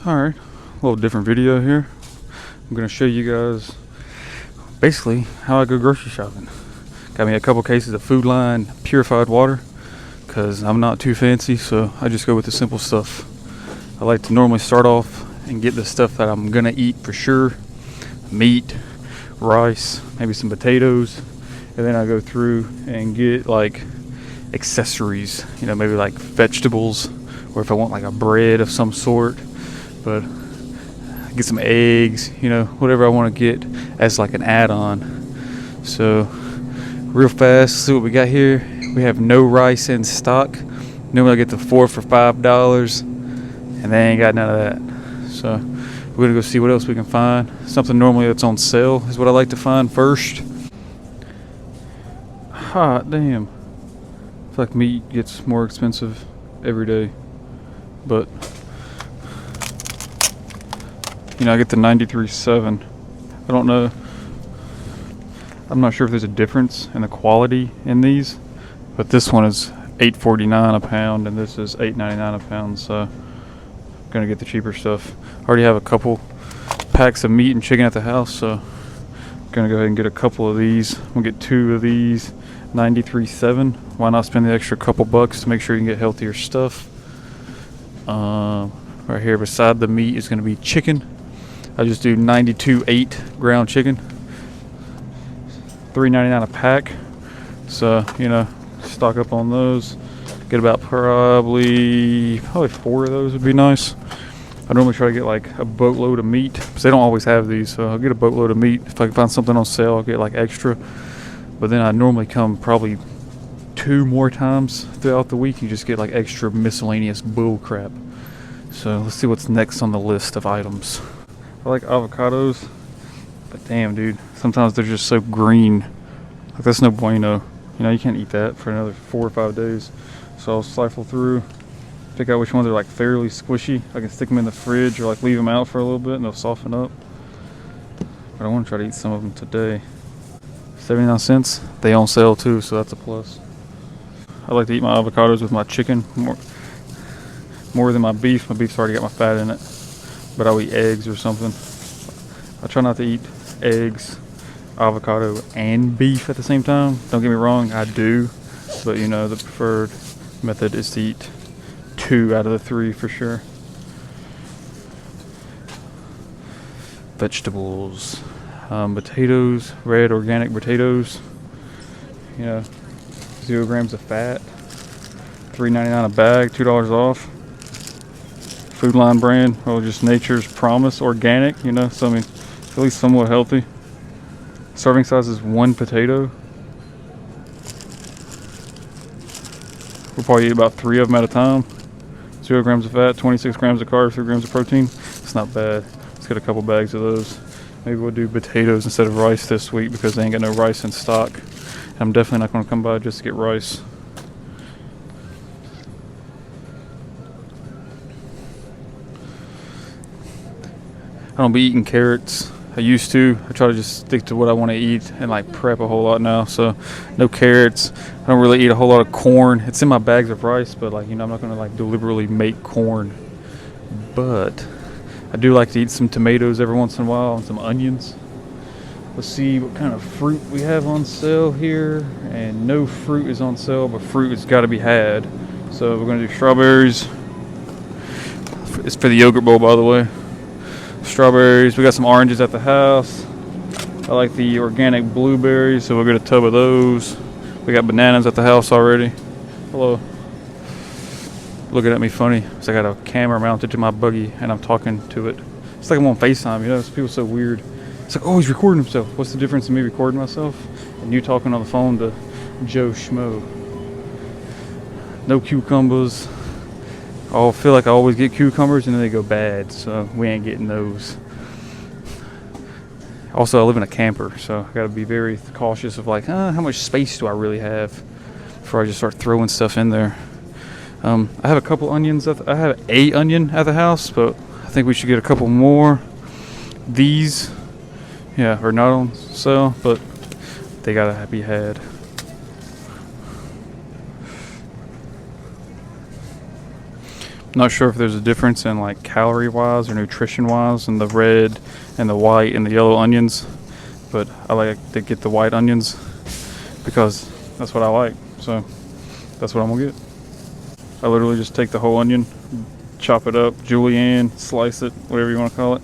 Alright, a little different video here. I'm going to show you guys basically how I go grocery shopping. Got me a couple cases of Food Lion purified water because I'm not too fancy, so I just go with the simple stuff. I like to normally start off and get the stuff that I'm going to eat for sure. Meat, rice, maybe some potatoes, and then I go through and get like accessories, maybe like vegetables, or if I want like a bread of some sort. But get some eggs, whatever I want to get as like an add-on. So real fast, see what we got here. We have no rice in stock. Normally I get the 4 for $5, and they ain't got none of that. So we're gonna go see what else we can find. Something normally that's on sale is what I like to find first. Hot damn. I feel like meat gets more expensive every day, but I get the 93.7. I don't know. I'm not sure if there's a difference in the quality in these, but this one is $8.49 a pound, and this is $8.99 a pound. So I'm gonna get the cheaper stuff. I already have a couple packs of meat and chicken at the house, so I'm gonna go ahead and get a couple of these. I'm gonna get 2 of these 93.7. Why not spend the extra couple bucks to make sure you can get healthier stuff? Right here beside the meat is gonna be chicken. I just do 92.8 ground chicken, $3.99 a pack. So stock up on those. Get about probably 4 of those would be nice. I normally try to get like a boatload of meat because they don't always have these, so I'll get a boatload of meat. If I can find something on sale, I'll get like extra. But then I normally come probably 2 more times throughout the week and just get like extra miscellaneous bull crap. So let's see what's next on the list of items. I like avocados, but damn, dude, sometimes they're just so green. Like, that's no bueno. You can't eat that for another 4 or 5 days. So I'll sifle through, pick out which ones are like fairly squishy. I can stick them in the fridge or like leave them out for a little bit and they'll soften up. But I want to try to eat some of them today. 79 cents. They on sale too, so that's a plus. I like to eat my avocados with my chicken more than my beef. My beef's already got my fat in it. But I'll eat eggs or something. I try not to eat eggs, avocado, and beef at the same time. Don't get me wrong, I do. But the preferred method is to eat 2 out of the 3 for sure. Vegetables. Potatoes, red organic potatoes. 0 grams of fat. $3.99 a bag, $2 off. Food Lion brand, just Nature's Promise organic, so I mean, at least somewhat healthy. Serving size is 1 potato. We'll probably eat about 3 of them at a time. 0 grams of fat, 26 grams of carbs, 3 grams of protein. It's not bad. Let's get a couple bags of those. Maybe we'll do potatoes instead of rice this week because they ain't got no rice in stock. And I'm definitely not going to come by just to get rice. I don't be eating carrots. I used to. I try to just stick to what I want to eat and like prep a whole lot now. So no carrots. I don't really eat a whole lot of corn. It's in my bags of rice, but I'm not going to like deliberately make corn. But I do like to eat some tomatoes every once in a while and some onions. Let's see what kind of fruit we have on sale here. And no fruit is on sale, but fruit has got to be had. So we're going to do strawberries. It's for the yogurt bowl, by the way. Strawberries. We got some oranges at the house. I like the organic blueberries, so we'll get a tub of those. We got bananas at the house already. Hello. Looking at me funny because I got a camera mounted to my buggy and I'm talking to it. It's like I'm on FaceTime, people are so weird. It's like, oh, he's recording himself. What's the difference in me recording myself and you talking on the phone to Joe Schmo? No cucumbers. I feel like I always get cucumbers and then they go bad, so we ain't getting those. Also, I live in a camper, so I gotta be very cautious of how much space do I really have before I just start throwing stuff in there. I have a couple onions. I have a onion at the house, but I think we should get a couple more. These, are not on sale, but they gotta be had. Not sure if there's a difference in like calorie wise or nutrition wise in the red and the white and the yellow onions, but I like to get the white onions because that's what I like. So that's what I'm gonna get. I literally just take the whole onion, chop it up, julienne, slice it, whatever you want to call it,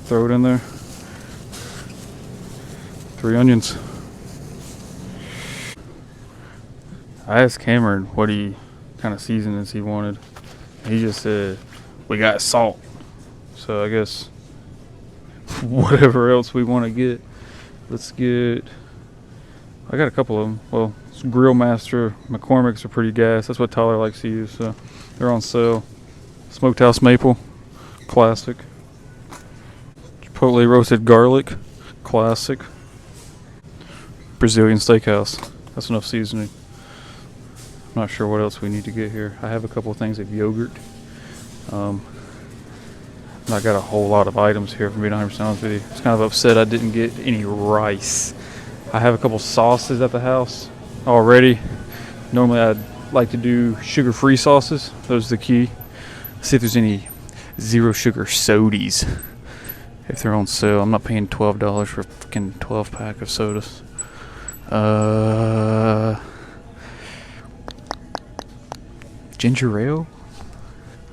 throw it in there. 3 onions. I asked Cameron what kind of seasonings he wanted. He just said, we got salt. So I guess whatever else we want to get. Let's get, I got a couple of them. Well, Grill Master, McCormick's are pretty gas. That's what Tyler likes to use, so they're on sale. Smoked House Maple, classic. Chipotle Roasted Garlic, classic. Brazilian Steakhouse, that's enough seasoning. I'm not sure what else we need to get here. I have a couple of things of yogurt. I got a whole lot of items here, for being 100% honest with you. I was kind of upset I didn't get any rice. I have a couple sauces at the house already. Normally I'd like to do sugar-free sauces. Those are the key. See if there's any zero sugar sodies. If they're on sale. I'm not paying $12 for a fucking 12-pack of sodas. Ginger ale?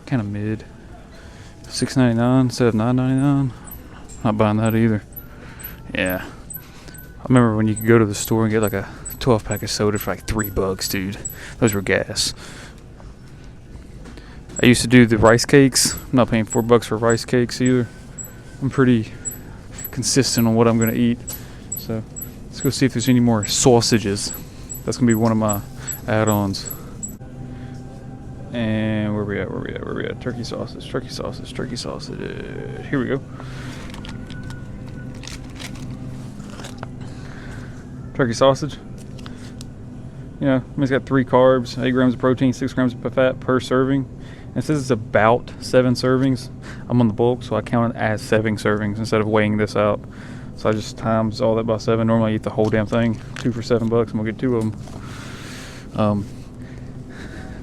Kind of mid. $6.99 instead of $9.99. Not buying that either. Yeah. I remember when you could go to the store and get like a 12-pack of soda for like $3, dude. Those were gas. I used to do the rice cakes. I'm not paying $4 for rice cakes either. I'm pretty consistent on what I'm gonna eat. So let's go see if there's any more sausages. That's gonna be one of my add-ons. And where we at? Turkey sausage. Here we go. Turkey sausage. You know, it's got 3 carbs, 8 grams of protein, 6 grams of fat per serving. And it says it's about 7 servings. I'm on the bulk, so I count it as 7 servings instead of weighing this out. So I just times all that by 7. Normally I eat the whole damn thing. 2 for $7. I'm gonna get 2 of them.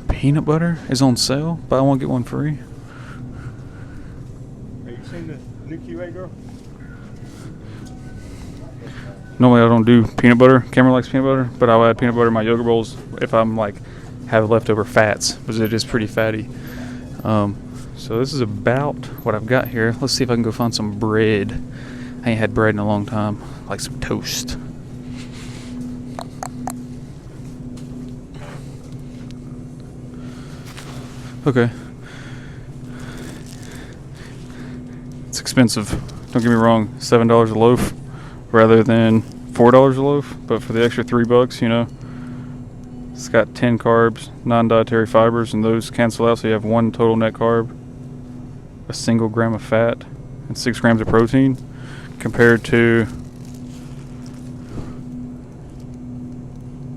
Peanut butter is on sale. Buy one, get one free. Have you seen the new QA girl? Normally I don't do peanut butter. Cameron likes peanut butter, but I'll add peanut butter in my yogurt bowls if I'm like have leftover fats, because it is pretty fatty. So this is about what I've got here. Let's see if I can go find some bread. I ain't had bread in a long time. Like some toast. Okay. It's expensive. Don't get me wrong. $7 a loaf rather than $4 a loaf. But for the extra $3, you know, it's got 10 carbs, non-dietary fibers, and those cancel out. So you have 1 total net carb, a single gram of fat, and 6 grams of protein, compared to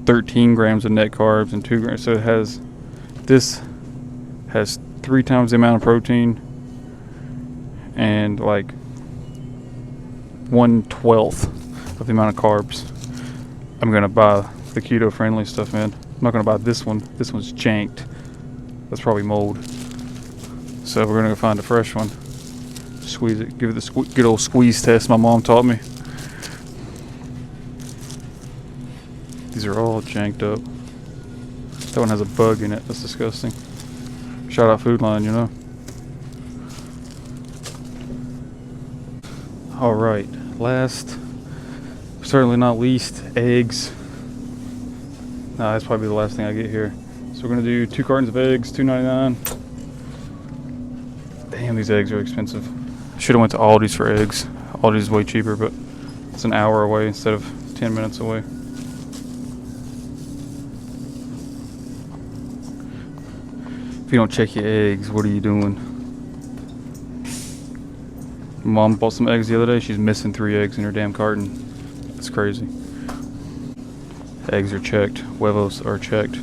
13 grams of net carbs and 2 grams. So it has this. Has 3 times the amount of protein and like 1/12 of the amount of carbs. I'm gonna buy the keto friendly stuff, man. I'm not gonna buy this one. This one's janked. That's probably mold. So we're gonna go find a fresh one. Squeeze it. Give it the good old squeeze test my mom taught me. These are all janked up. That one has a bug in it. That's disgusting. Shout out Food Line, you know. Alright, last, certainly not least, eggs. Nah, that's probably the last thing I get here. So we're gonna do 2 cartons of eggs, $2.99. Damn, these eggs are expensive. Should have went to Aldi's for eggs. Aldi's is way cheaper, but it's an hour away instead of 10 minutes away. If you don't check your eggs, what are you doing? Mom bought some eggs the other day. She's missing 3 eggs in her damn carton. That's crazy. Eggs are checked. Huevos are checked.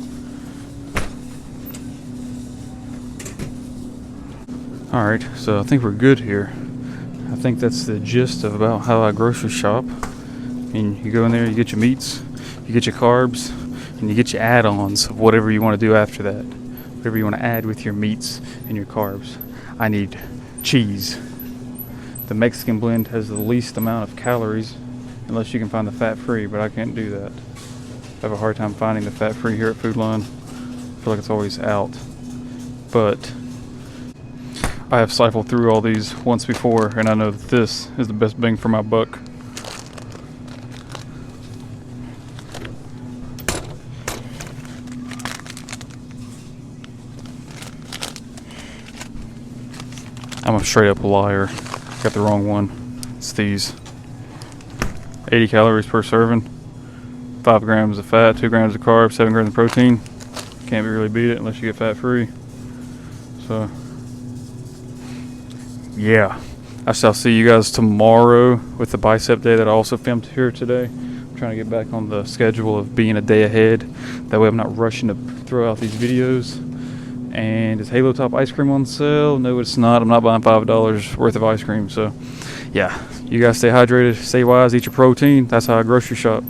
Alright, so I think we're good here. I think that's the gist of about how I grocery shop. I mean, you go in there, you get your meats, you get your carbs, and you get your add-ons of whatever you want to do after that. whatever you want to add with your meats and your carbs. I need cheese. The Mexican blend has the least amount of calories, unless you can find the fat-free, but I can't do that. I have a hard time finding the fat-free here at Food Line. I feel like it's always out. But I have cycled through all these once before, and I know that this is the best bang for my buck. I'm a straight up liar. Got the wrong one. It's these. 80 calories per serving. 5 grams of fat, 2 grams of carbs, 7 grams of protein. Can't really beat it unless you get fat free. So, yeah. I shall see you guys tomorrow with the bicep day that I also filmed here today. I'm trying to get back on the schedule of being a day ahead. That way I'm not rushing to throw out these videos. And is Halo Top ice cream on sale? No, it's not. I'm not buying $5 worth of ice cream. So, yeah. You guys stay hydrated, stay wise, eat your protein. That's how I grocery shop.